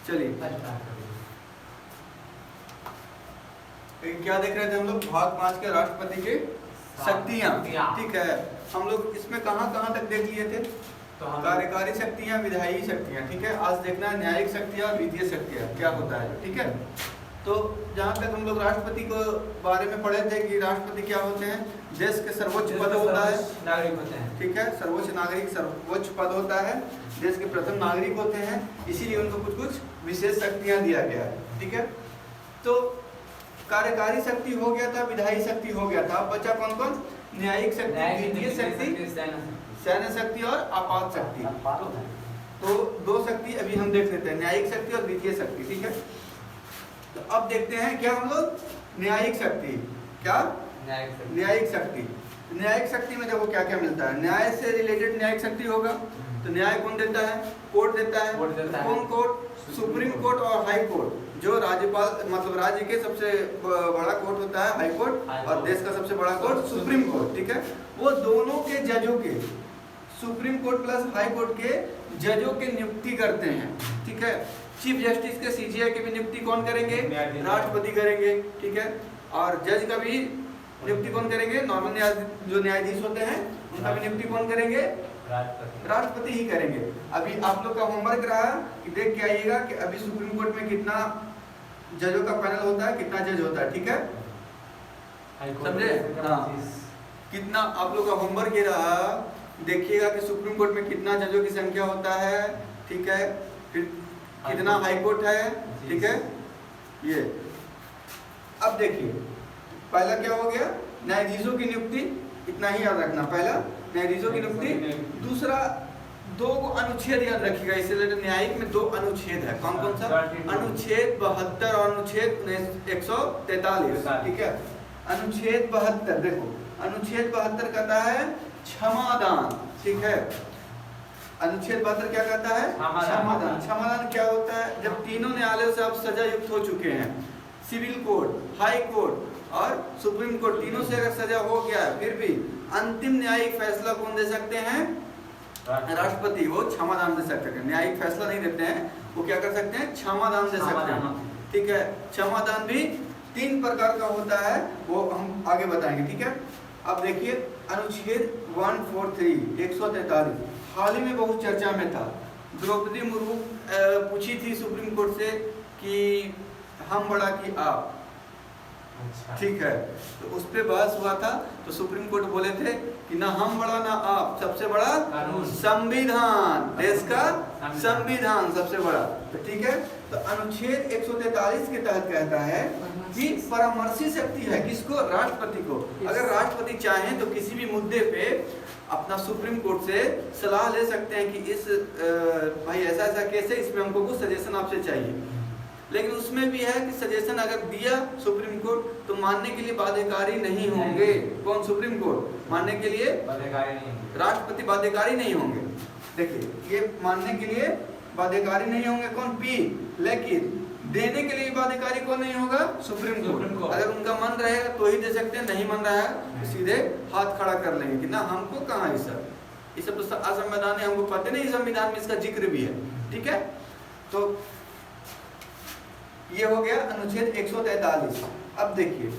चलिए क्या देख रहे थे हम लोग? भाग 5 के राष्ट्रपति के शक्तियाँ। ठीक है, हम लोग इसमें कहाँ कहाँ तक देख लिए थे? तो कार्यकारी शक्तियाँ, विधायी शक्तियाँ। ठीक है, आज देखना है न्यायिक शक्तियाँ और विधीय शक्तियाँ क्या होता है। ठीक है, तो जहाँ तक हम लोग राष्ट्रपति को बारे में पढ़े थे कि राष्ट्रपति क्या होते हैं? देश के सर्वोच्च पद होता है, नागरिक होते हैं। ठीक है, सर्वोच्च नागरिक, सर्वोच्च पद होता है, देश के प्रथम नागरिक होते हैं, इसीलिए उनको कुछ कुछ विशेष शक्तियाँ दिया गया है। ठीक है, तो कार्यकारी शक्ति हो गया था, विधायी शक्ति हो गया था, अब बचा कौन कौन? न्यायिक शक्ति, विधीय शक्ति, सैन्य शक्ति और आपात शक्ति। तो दो शक्ति अभी हम देख लेते हैं, न्यायिक शक्ति और विधीय शक्ति। ठीक है, तो अब देखते हैं क्या हम लोग? न्यायिक शक्ति। क्या? न्यायिक शक्ति। न्यायिक शक्ति में देखो क्या क्या मिलता है। न्याय से रिलेटेड न्यायिक शक्ति होगा, तो न्याय कौन देता है? कोर्ट देता है। कौन कोर्ट? सुप्रीम कोर्ट और हाई कोर्ट। जो राज्यपाल मतलब राज्य के सबसे बड़ा कोर्ट होता है हाई कोर्ट, और देश का सबसे बड़ा कोर्ट सुप्रीम कोर्ट। ठीक है, वो दोनों के जजों के, supreme court plus high court के जजों के नियुक्ति करते हैं। ठीक है, चीफ जस्टिस के, सीजीआई की भी नियुक्ति कौन करेंगे? राष्ट्रपति करेंगे। ठीक है, और जज का भी नियुक्ति कौन करेंगे? नॉर्मल जो न्यायाधीश होते हैं उनका भी नियुक्ति कौन करेंगे? राष्ट्रपति ही करेंगे। अभी आप लोग का होमवर्क रहा कि देख के आइएगा कि अभी सुप्रीम कोर्ट में कितना जजों का पैनल होता है, कितना जज होता है। ठीक है, समझे? हाँ, कितना आप लोग का होमवर्क ये रहा, देखिएगा कि सुप्रीम कोर्ट में कितना जजों की संख्या होता है। ठीक है, फिर कितना हाई कोर्ट है। ठीक है, ये अब देखिए पहला क्या हो गया? न्यायाधीशों की नियुक्ति, इतना ही याद रखना। पहला न्यायाधीशों की नियुक्ति, दूसरा दो अनुच्छेद याद रखिएगा इससे रिलेटेड। न्यायिक में दो अनुच्छेद है, कौन कौन सा? अनुच्छेद 72 और अनुच्छेद 143। ठीक है, अनुच्छेद 72 देखो, अनुच्छेद 72 कहता है क्षमादान। ठीक है, अनुच्छेद 72 क्या कहता है? क्षमादान। क्षमादान क्या होता है? जब तीनों न्यायालयों से आप सजा युक्त हो चुके हैं, सिविल कोर्ट, हाई कोर्ट और सुप्रीम कोर्ट, तीनों से अगर सजा हो गया है, फिर भी अंतिम न्यायिक फैसला कौन दे सकते हैं? राष्ट्रपति। वो क्षमादान दे सकते हैं, न्यायिक फैसला नहीं देते हैं, वो क्या कर सकते हैं? क्षमादान दे सकते हैं। ठीक है, क्षमादान भी 3 प्रकार का होता है, वो हम आगे बताएंगे। ठीक है, अब देखिए अनुच्छेद 143 143 हाल ही में बहुत चर्चा में था। द्रौपदी मुर्मू पूछी थी सुप्रीम कोर्ट से कि हम बड़ा कि आप। ठीक है, तो उस पर बहस हुआ था, तो सुप्रीम कोर्ट बोले थे कि ना हम बड़ा ना आप, सबसे बड़ा संविधान, देश का संविधान सबसे बड़ा। तो ठीक है, तो अनुच्छेद 143 के तहत कहता है कि परामर्शी शक्ति है किसको? राष्ट्रपति को। अगर राष्ट्रपति चाहें तो किसी भी मुद्दे पे अपना सुप्रीम कोर्ट से सलाह ले सकते हैं कि इस भाई ऐसा ऐसा केस है, इसमें हमको कुछ सजेशन आपसे चाहिए। लेकिन उसमें भी है कि सजेशन अगर दिया सुप्रीम कोर्ट तो मानने के लिए बाध्यकारी नहीं होंगे। कौन? सुप्रीम कोर्ट मानने के लिए बाध्यकारी नहीं होंगे, राष्ट्रपति बाध्यकारी नहीं होंगे। देखिए ये मानने के लिए बाध्यकारी नहीं होंगे कौन? पी। लेकिन देने के लिए बाध्यकारी कौन नहीं होगा? Supreme court. अगर उनका मन रहेगा तो ही दे सकते हैं, नहीं मन रहा है तो सीधे हाथ खड़ा कर लेंगे कि ना हमको कहाँ ये सब तो असंवैधानिक है, हमको पता नहीं संविधान में इसका जिक्र भी है। ठीक है, तो ये हो गया अनुच्छेद 143। अब देखिए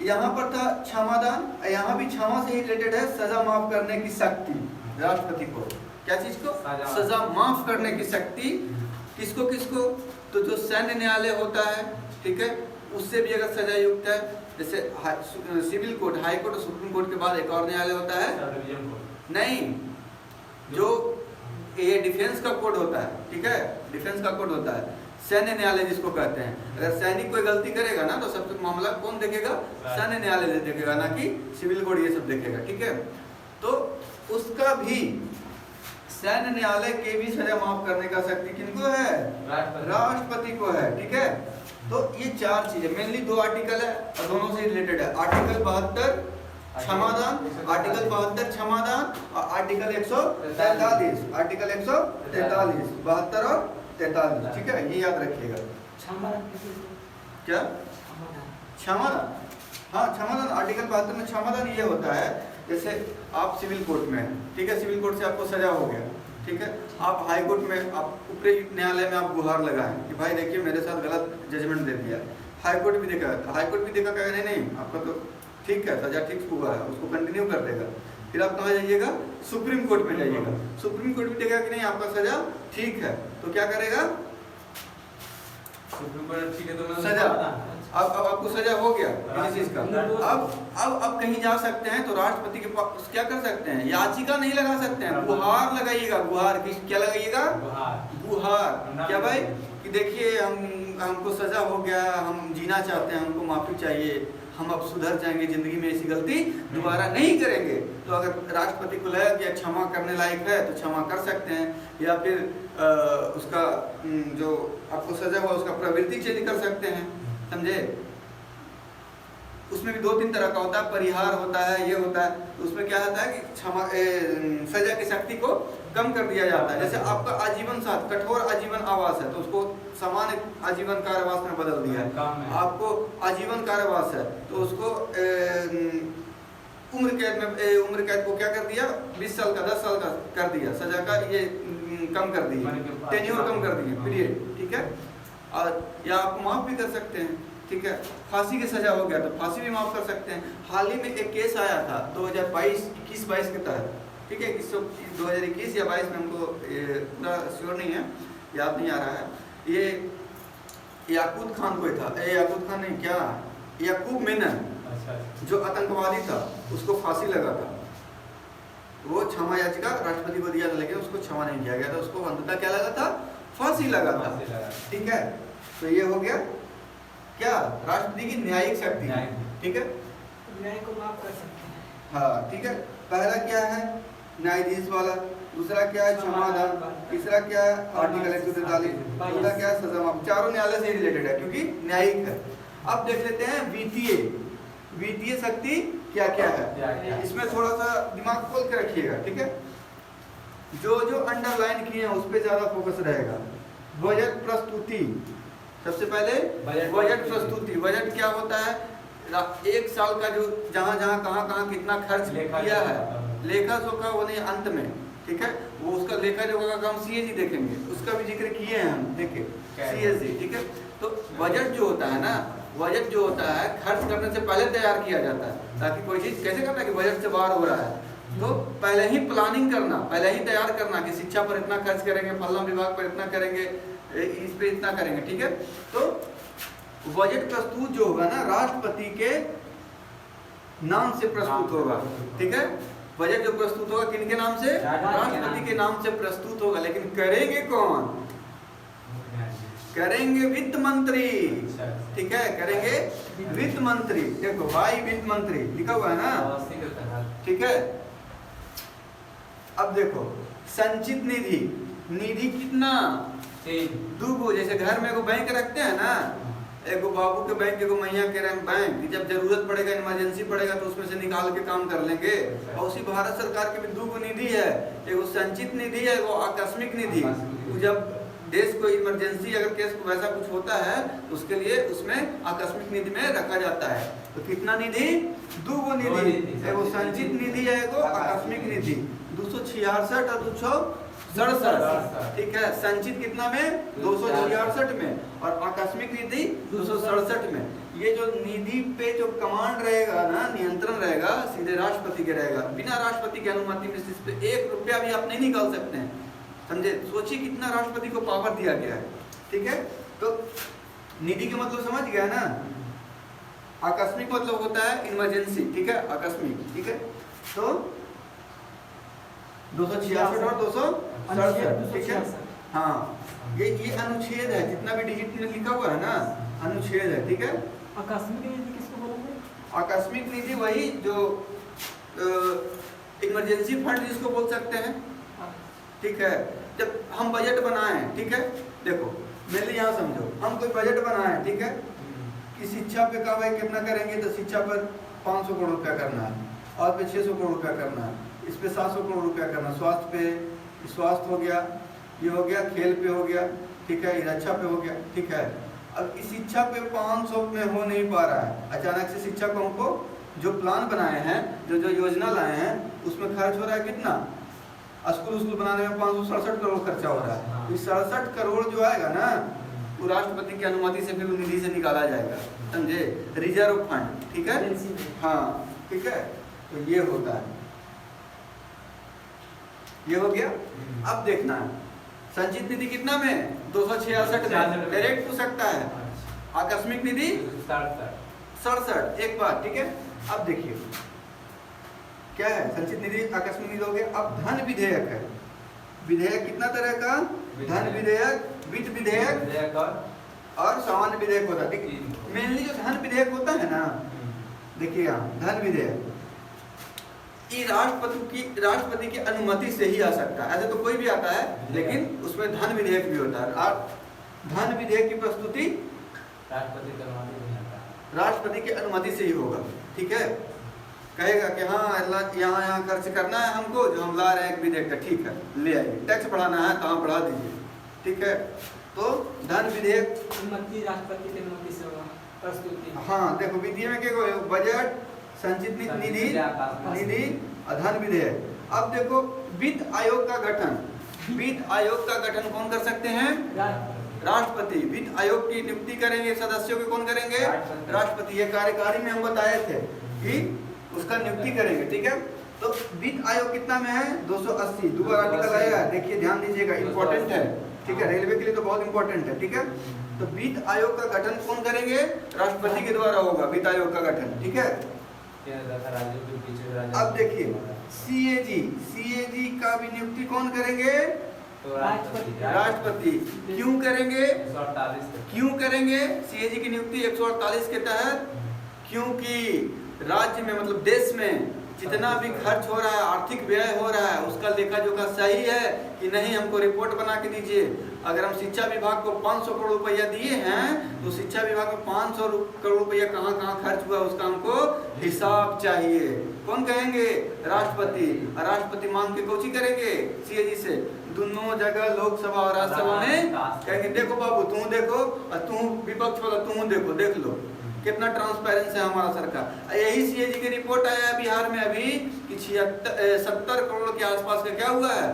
यहाँ पर था क्षमादान, यहाँ भी क्षमा से ही रिलेटेड है, सजा माफ करने की शक्ति राष्ट्रपति को। क्या चीज को? सजा माफ करने की शक्ति। किसको किसको? तो जो सैन्य न्यायालय होता है, ठीक है, उससे भी अगर सजा युक्त है, जैसे सिविल कोर्ट, हाई कोर्ट और सुप्रीम कोर्ट के बाद एक और न्यायालय होता है, नहीं, जो ये डिफेंस का कोड होता है। ठीक है, डिफेंस का कोड होता है, सैन्य न्यायालय जिसको कहते हैं। अगर सैनिक कोई गलती करेगा ना तो सबसे मामला कौन देखेगा? सैन्य न्यायालय देखेगा, ना कि सिविल कोड ये सब देखेगा। ठीक है, तो उसका भी सैन्य न्यायालय के भी सजा माफ करने का शक्ति किनको है? राष्ट्रपति को है। ठीक है, तो ये 4 चीजें मेनली 2 आर्टिकल है और दोनों से रिलेटेड है। आर्टिकल 72 क्षमादान, आर्टिकल 72 क्षमादान और आर्टिकल 143, आर्टिकल 143 72 और 43। ठीक है, ये याद रखिएगा। क्या क्षमादान? हाँ, क्षमादान आर्टिकल 72 में क्षमादान ये होता है, जैसे आप सिविल कोर्ट में हैं, ठीक है, सिविल कोर्ट से आपको सजा हो गया, ठीक है। आप हाई कोर्ट में, आप ऊपरी न्यायालय में आप गुहार लगाएं कि भाई देखिए मेरे साथ गलत जजमेंट दे दिया। हाई कोर्ट भी देखा, हाई कोर्ट भी देखा कहेगा नहीं आपका तो ठीक है, सजा ठीक हुआ है, उसको कंटिन्यू कर देगा। फिर आप कहाँ जाइएगा? सुप्रीम कोर्ट में जाइएगा। सुप्रीम कोर्ट भी देखेगा कि नहीं आपका सजा ठीक है, तो क्या करेगा? सुप्रीम कोर्ट ठीक है तो सजा, अब आपको सजा हो गया किसी चीज का। अब कहीं जा सकते हैं तो राष्ट्रपति के पास क्या कर सकते हैं? याचिका नहीं लगा सकते हैं, गुहार लगाइएगा। गुहार क्या लगाइएगा? गुहार। क्या भाई कि देखिए हमको सजा हो गया, हम जीना चाहते हैं, हमको माफी चाहिए, हम अब सुधर जाएंगे, जिंदगी में ऐसी गलती दोबारा नहीं करेंगे। तो अगर राष्ट्रपति को लगा कि क्षमा करने लायक है तो क्षमा कर सकते हैं, या फिर उसका जो आपको सजा हुआ उसका प्रवृत्ति चेंज कर सकते हैं, समझे? उसमें भी 2-3 तरह का होता है, परिहार होता है, ये होता है। तो उसमें क्या होता है कि क्षमा सजा की शक्ति को कम कर दिया जाता है। जैसे आपका आजीवन साथ कठोर आजीवन आवास है तो उसको सामान्य आजीवन कारावास में बदल दिया है। आपको आजीवन कारावास है तो उसको उम्र कैद को क्या कर दिया? 20 साल का 10 साल का कर दिया, सजा का ये कम कर दिया, टेन्योर कम कर दिया, पीरियड, ठीक है। और या आप माफ भी कर सकते हैं, ठीक है। फांसी की सजा हो गया तो फांसी भी माफ कर सकते हैं। हाल ही में एक केस आया था 2021-22 के तहत, ठीक है, 2021 या 22 में, हमको पूरा श्योर नहीं है, याद नहीं आ रहा है। ये याकूत खान कोई था, याकूत खान नहीं, क्या याकूब मेनन, जो आतंकवादी था, उसको फांसी लगा था। वो क्षमा याचिका राष्ट्रपति को दिया था लेकिन उसको क्षमा नहीं किया गया था, उसको अंततः क्या लगा था? फांसी लगा था, ठीक है। तो ये हो गया क्या? राष्ट्रपति की न्यायिक शक्ति, ठीक है, न्याय को माफ कर सकते हैं। हाँ, ठीक है। पहला क्या है? न्यायाधीश वाला। दूसरा क्या है? क्षमादान। तीसरा क्या है? आर्टिकल 143। चौथा क्या है? सजा माफ। चारों न्यायालय से रिलेटेड है क्योंकि न्यायिक है। अब देख लेते हैं वित्तीय शक्ति क्या क्या है। इसमें थोड़ा सा दिमाग खोल के रखिएगा, ठीक है। जो अंडरलाइन किए हैं उस पर ज्यादा फोकस रहेगा। बजट प्रस्तुति, सबसे पहले बजट प्रस्तुति। बजट क्या होता है? एक साल का जो जहाँ कहाँ कितना खर्च किया है, लेखा जोखा वो नहीं अंत में, ठीक है। वो उसका लेखा जोखा का काम CAG देखेंगे, उसका भी जिक्र किए हैं हम, देखे CAG, ठीक है। तो बजट जो होता है ना, बजट जो होता है खर्च करने से पहले तैयार किया जाता है, ताकि कोई चीज कैसे करना है कि बजट से बाहर हो रहा है तो पहले ही प्लानिंग करना, पहले ही तैयार करना कि शिक्षा पर इतना खर्च करेंगे, फलना विभाग पर इतना करेंगे, इस पे इतना करेंगे, ठीक है। तो बजट प्रस्तुत जो होगा ना, राष्ट्रपति के नाम से प्रस्तुत होगा, ठीक है। बजट जो प्रस्तुत होगा किनके नाम से? राष्ट्रपति के नाम से प्रस्तुत होगा। लेकिन करेंगे कौन? करेंगे वित्त मंत्री, ठीक है, करेंगे वित्त मंत्री। देखो भाई, वित्त मंत्री लिखा हुआ है ना, ठीक है। अब देखो संचित निधि कितना? 2 जैसे घर में एगो बैंक रखते हैं ना, एगो बाबू के बैंक, एगो मैया के बैंक, जब जरूरत पड़ेगा, इमरजेंसी पड़ेगा तो उसमें से निकाल के काम कर लेंगे। और उसी भारत सरकार के भी 2 निधि है, एगो संचित निधि है, एगो आकस्मिक निधि। जब देश को इमरजेंसी अगर केस को वैसा कुछ होता है तो उसके लिए उसमें आकस्मिक निधि में रखा जाता है। तो कितना निधि? 2 निधि, एगो संचित निधि है, एगो आकस्मिक निधि। 266 और 267, ठीक है। संचित कितना में? 266 में, और आकस्मिक निधि 267 में। ये जो निधि पे जो कमांड रहेगा ना, नियंत्रण रहेगा, सीधे राष्ट्रपति के रहेगा। बिना राष्ट्रपति की अनुमति में इस पे 1 रुपया भी आप नहीं निकाल सकते हैं, समझे। सोचिए कितना राष्ट्रपति को पावर दिया गया है, ठीक है। तो निधि के मतलब समझ गया ना। आकस्मिक मतलब होता है इमरजेंसी, ठीक है, आकस्मिक, ठीक है। तो 266 और 267, ठीक है। हाँ, ये अनुच्छेद है, जितना भी डिजिट में लिखा हुआ है ना, अनुच्छेद है, ठीक है। आकस्मिक निधि किसको बोलोगे? आकस्मिक निधि वही जो इमरजेंसी फंड जिसको बोल सकते हैं, ठीक है। जब हम बजट बनाए, ठीक है, देखो मेरे यहाँ समझो, हम कोई बजट बनाए, ठीक है, कि शिक्षा पे का भाई कितना करेंगे, तो शिक्षा पर 500 करोड़ रुपया करना है, और पे 600 करोड़ रुपया करना है, इस पे 700 करोड़ रुपया करना, स्वास्थ्य पे, स्वास्थ्य हो गया, ये हो गया, खेल पे हो गया, ठीक है, रक्षा पे हो गया, ठीक है। अब इस शिक्षा पे 500 में हो नहीं पा रहा है, अचानक से शिक्षा को हमको जो प्लान बनाए हैं, जो योजना लाए हैं, उसमें खर्च हो रहा है कितना? स्कूल स्कूल बनाने में 567 करोड़ खर्चा हो रहा है। तो 67 करोड़ जो आएगा ना वो राष्ट्रपति की अनुमति से फिर निधि से निकाला जाएगा, समझे, रिजर्व फंड, ठीक है। हाँ ठीक है, तो ये होता है, ये हो गया। अब देखना है संचित निधि कितना में, 266 में डायरेक्ट पूछ सकता है। आकस्मिक निधि 67, एक बात, ठीक है। अब देखिए क्या है, संचित निधि आकस्मिक निधि हो गया। अब धन विधेयक है, विधेयक कितना तरह का, धन विधेयक, वित्त विधेयक और सामान्य विधेयक होता है, ठीक है। मेनली जो धन विधेयक होता है ना, देखिए यहाँ धन विधेयक ये राष्ट्रपति की अनुमति से ही आ सकता है, ऐसे तो कोई भी आता है, लेकिन उसमें धन विधेयक भी होता है। धन विधेयक की प्रस्तुति राष्ट्रपति की अनुमति से ही होगा, ठीक है। कहेगा कि हाँ यहाँ खर्च करना है हमको, जो हम ला रहे हैं एक विधेयक का, ठीक है ले आइए, टैक्स बढ़ाना है कहाँ बढ़ा दीजिए, ठीक है। तो धन विधेयक अनुमति राष्ट्रपति की अनुमति से होगा प्रस्तुति। हाँ देखो विधि में क्या होगा, बजट, संचित निधि और धन विधेयक। अब देखो वित्त आयोग का गठन, वित्त आयोग का गठन कौन कर सकते हैं, राष्ट्रपति। वित्त आयोग की नियुक्ति करेंगे, सदस्यों के कौन करेंगे, राष्ट्रपति। ये कार्यकारी में हम बताए थे कि उसका नियुक्ति करेंगे, ठीक है। तो वित्त आयोग कितना में है, 280, दोबारा आर्टिकल आएगा, देखिए ध्यान दीजिएगा, इंपॉर्टेंट है, ठीक है, रेलवे के लिए तो बहुत इंपॉर्टेंट है, ठीक है। तो वित्त आयोग का गठन कौन करेंगे, राष्ट्रपति के द्वारा होगा वित्त आयोग का गठन, ठीक है। अब देखिए सीएजी का भी नियुक्ति कौन करेंगे, राष्ट्रपति। क्यों करेंगे, क्यों करेंगे सीएजी की नियुक्ति 148 के तहत, क्योंकि राज्य में मतलब देश में जितना भी खर्च हो रहा है, आर्थिक व्यय हो रहा है, उसका लेखा जोखा सही है कि नहीं, हमको रिपोर्ट बना के दीजिए। अगर हम शिक्षा विभाग को 500 करोड़ रुपया दिए हैं, तो शिक्षा विभाग में 500 करोड़ रुपया कहाँ कहाँ खर्च हुआ उसका हमको हिसाब चाहिए। कौन कहेंगे, राष्ट्रपति। और राष्ट्रपति मांग के कोची करेंगे सीएजी से, दोनों जगह लोकसभा और राज्यसभा में कहेंगे देखो बाबू तुम देखो, और तुम विपक्ष वाला तुम देखो, देख लो कितना ट्रांसपेरेंस है हमारा सरकार। यही सीएजी की रिपोर्ट आया है बिहार में अभी कि 70 करोड़ के आसपास का क्या हुआ है,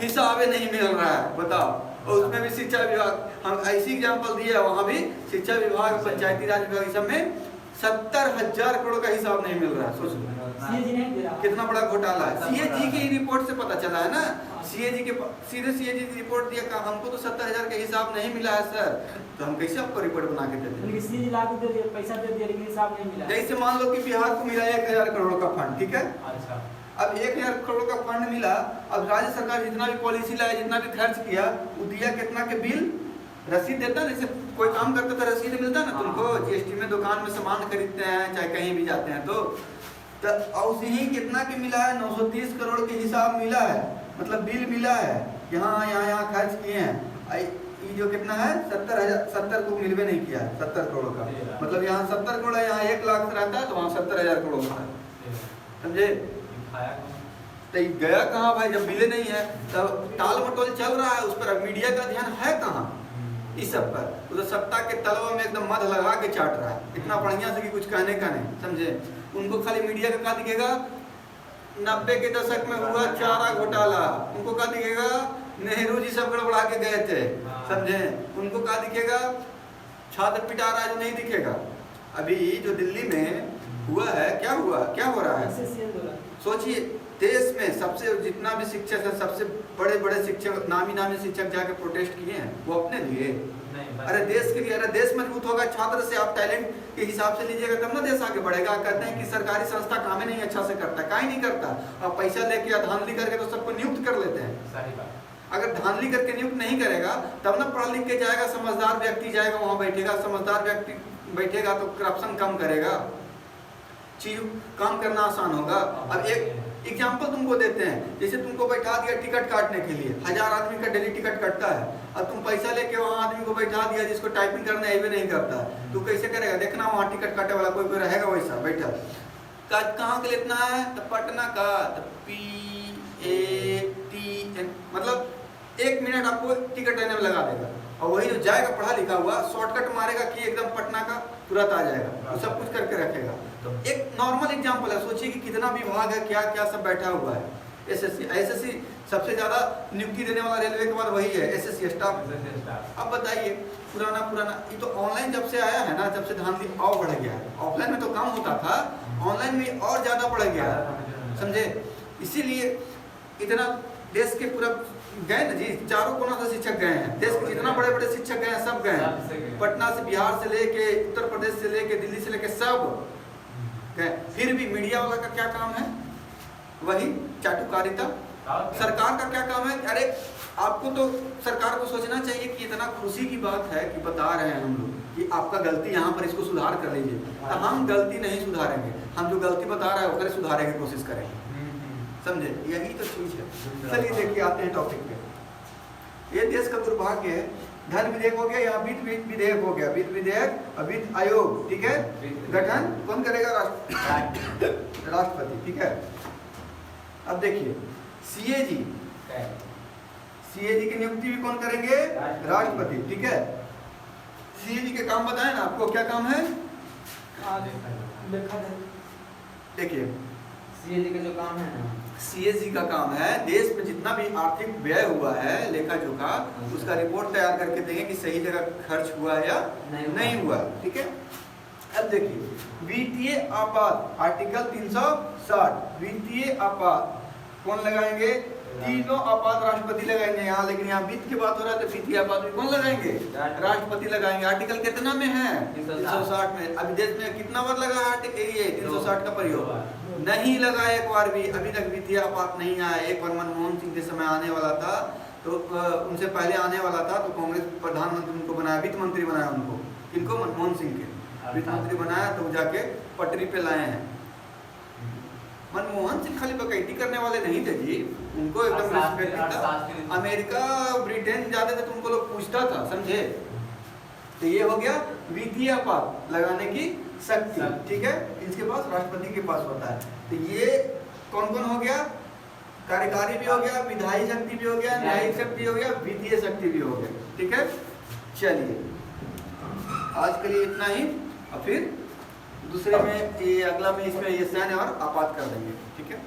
हिसाब नहीं मिल रहा है, बताओ। और उसमें भी शिक्षा विभाग, हम ऐसी एग्जांपल दिए है, वहाँ भी शिक्षा विभाग, पंचायती राज विभाग, सब में 70,000 करोड़ का हिसाब नहीं मिल रहा है। सोच लो कितना बड़ा घोटाला है। सीएजी की रिपोर्ट से पता चला है ना, सीएजी के सीधे सीएजी की रिपोर्ट दिया का हमको तो 70,000 का हिसाब नहीं मिला है सर, तो हम कैसे आपको रिपोर्ट बना के देते। सीएजी लागू दे दिया, पैसा दे दिया, लेकिन हिसाब नहीं मिला। जैसे मान लो कि बिहार को मिला 1000 करोड़ का फंड, ठीक है। अच्छा, अब 1000 करोड़ का फंड मिला, अब राज्य सरकार जितना भी पॉलिसी लाया, जितना भी खर्च किया, वो दिया कितना के बिल, रसीद देता है। जैसे कोई काम करता तो रसीद मिलता है ना तुमको, जीएसटी में दुकान में सामान खरीदते हैं चाहे कहीं भी जाते हैं तो उसी ही कितना के मिला है, 930 करोड़ के हिसाब मिला है, मतलब बिल मिला है, यहाँ खर्च किए हैं। ये जो कितना है 70 को मिलवे नहीं किया, 70 करोड़ का, मतलब यहाँ 70 करोड़ है, यहाँ 1 लाख रहता है तो वहाँ 70,000 करोड़ होता है, समझे। तो गया कहाँ भाई, जब मिले नहीं है तब टाल मटोल चल रहा है, उस पर मीडिया का ध्यान है कहाँ इस सब पर। उधर सत्ता के तलवा में एकदम मध लगा के चाट रहा है, इतना बढ़िया से कि कुछ कहने का नहीं, समझे। उनको खाली मीडिया का क्या दिखेगा, 90 के दशक में हुआ चारा घोटाला, उनको क्या दिखेगा, नेहरू जी सब गड़बड़ा के गए थे, समझे। उनको क्या दिखेगा, छात्र पिटा रहा है जो नहीं दिखेगा। अभी जो दिल्ली में हुआ है, क्या हुआ, क्या हो रहा है, सोचिए। देश में सबसे जितना भी शिक्षक है, सबसे बड़े बड़े शिक्षक, नामी शिक्षक जाके प्रोटेस्ट किए हैं, वो अपने लिए, अरे देश के लिए। अरे देश मजबूत होगा, छात्र से आप टैलेंट के हिसाब से लीजिएगा तब ना देश आगे बढ़ेगा। कहते हैं कि सरकारी संस्था काम ही नहीं अच्छा से करता, काहे नहीं करता, और पैसा लेके या धांधली करके तो सबको नियुक्त कर लेते हैं। अगर धांधली करके नियुक्त नहीं करेगा तब ना पढ़ लिख के जाएगा, समझदार व्यक्ति जाएगा वहाँ बैठेगा, समझदार व्यक्ति बैठेगा तो करप्शन कम करेगा, चीज काम करना आसान होगा। अब एक एग्जाम्पल तुमको देते हैं, जैसे तुमको बैठा दिया टिकट काटने के लिए, 1000 आदमी का डेली टिकट कटता है, अब तुम पैसा लेके वहाँ आदमी को बैठा दिया जिसको टाइपिंग करना है नहीं करता, तो कैसे करेगा, देखना वहाँ टिकट काटे वाला कोई कोई रहेगा वैसा बैठा। कहाँ के लिए इतना है, तो पटना का, तो PATN, मतलब 1 मिनट आपको टिकट लेने में लगा देगा, और वही जो जाएगा पढ़ा लिखा हुआ शॉर्टकट मारेगा कि एकदम पटना का तुरंत आ जाएगा, वो सब कुछ करके रखेगा। तो एक नॉर्मल एग्जांपल है, सोचिए कि कितना विभाग है, क्या क्या सब बैठा हुआ है। एसएससी सबसे ज्यादा नियुक्ति देने वाला रेलवे के बाद वही है, एसएससी स्टाफ। अब बताइए पुराना ये तो ऑनलाइन जब से आया है ना, जब से धांधली और बढ़ गया है। ऑफलाइन में तो कम होता था, ऑनलाइन में और ज्यादा बढ़ गया है, समझे। इसीलिए इतना देश के पूरा गए ना जी, चारों कोना से शिक्षक गए हैं, देश के जितना बड़े बड़े शिक्षक गए हैं सब गए हैं, पटना से, बिहार से लेके, उत्तर प्रदेश से लेके, दिल्ली से लेके सब गए। फिर भी मीडिया वाला का क्या काम है, वही चाटुकारिता। सरकार का क्या काम है, अरे आपको तो सरकार को सोचना चाहिए कि इतना खुशी की बात है कि बता रहे हैं हम लोग कि आपका गलती यहाँ पर, इसको सुधार कर लीजिए। तो हम गलती नहीं सुधारेंगे, हम जो गलती बता रहे हैं वो सुधारने की कोशिश करेंगे, समझे, यही तो चीज है। चलिए देखिए आते हैं टॉपिक पे। ये देश का दुर्भाग्य है, धन विधेयक हो गया, यहाँ वित्त विधेयक हो गया, वित्त विधेयक और वित्त आयोग, ठीक है। गठन कौन करेगा, राष्ट्रपति, ठीक है। अब देखिए सीएजी की नियुक्ति भी कौन करेंगे, राष्ट्रपति, ठीक है। सीएजी के काम बताएं ना आपको, क्या काम है, देखिए सीएजी का जो काम है ना, सीएजी का काम है देश में जितना भी आर्थिक व्यय हुआ है, लेखा जोखा, उसका रिपोर्ट तैयार करके देंगे कि सही जगह खर्च हुआ है या नहीं हुआ, ठीक है। अब देखिए वित्तीय आपात, आर्टिकल 360, वित्तीय आपात कौन लगाएंगे, तीनों आपात राष्ट्रपति लगाएंगे यहाँ, लेकिन यहाँ वित्त की बात हो रहा है तो वित्तीय आपात भी कौन लगाएंगे, राष्ट्रपति लगाएंगे। आर्टिकल कितना में है, 360 में। अभी देश में कितना बार लगा आर्टिकल ये 360 का प्रयोग, नहीं लगा एक बार भी, अभी तक वित्तीय आपात नहीं आया। एक बार मनमोहन सिंह के समय आने वाला था, तो उनसे पहले आने वाला था, तो कांग्रेस प्रधानमंत्री उनको बनाया, वित्त मंत्री बनाया उनको, किनको, मनमोहन सिंह के वित्त मंत्री बनाया, तो जाके पटरी पे लाए हैं। मनमोहन सिंह खाली बकैती करने वाले नहीं थे जी, उनको एकदम रिस्पेक्ट था। अमेरिका ब्रिटेन जाते थे तो उनको लोग पूछता था, समझे। तो ये हो गया वित्तीय आपात लगाने की शक्ति, ठीक है, इसके पास राष्ट्रपति के पास होता है। तो ये कौन कौन हो गया, कार्यकारी भी हो गया, विधायी शक्ति भी हो गया, न्यायिक शक्ति हो गया, वित्तीय शक्ति भी हो गया, ठीक है। चलिए आज के लिए इतना ही, और फिर दूसरे में ये अगला में इसमें ये सैन्य और आपात कर देंगे, ठीक है।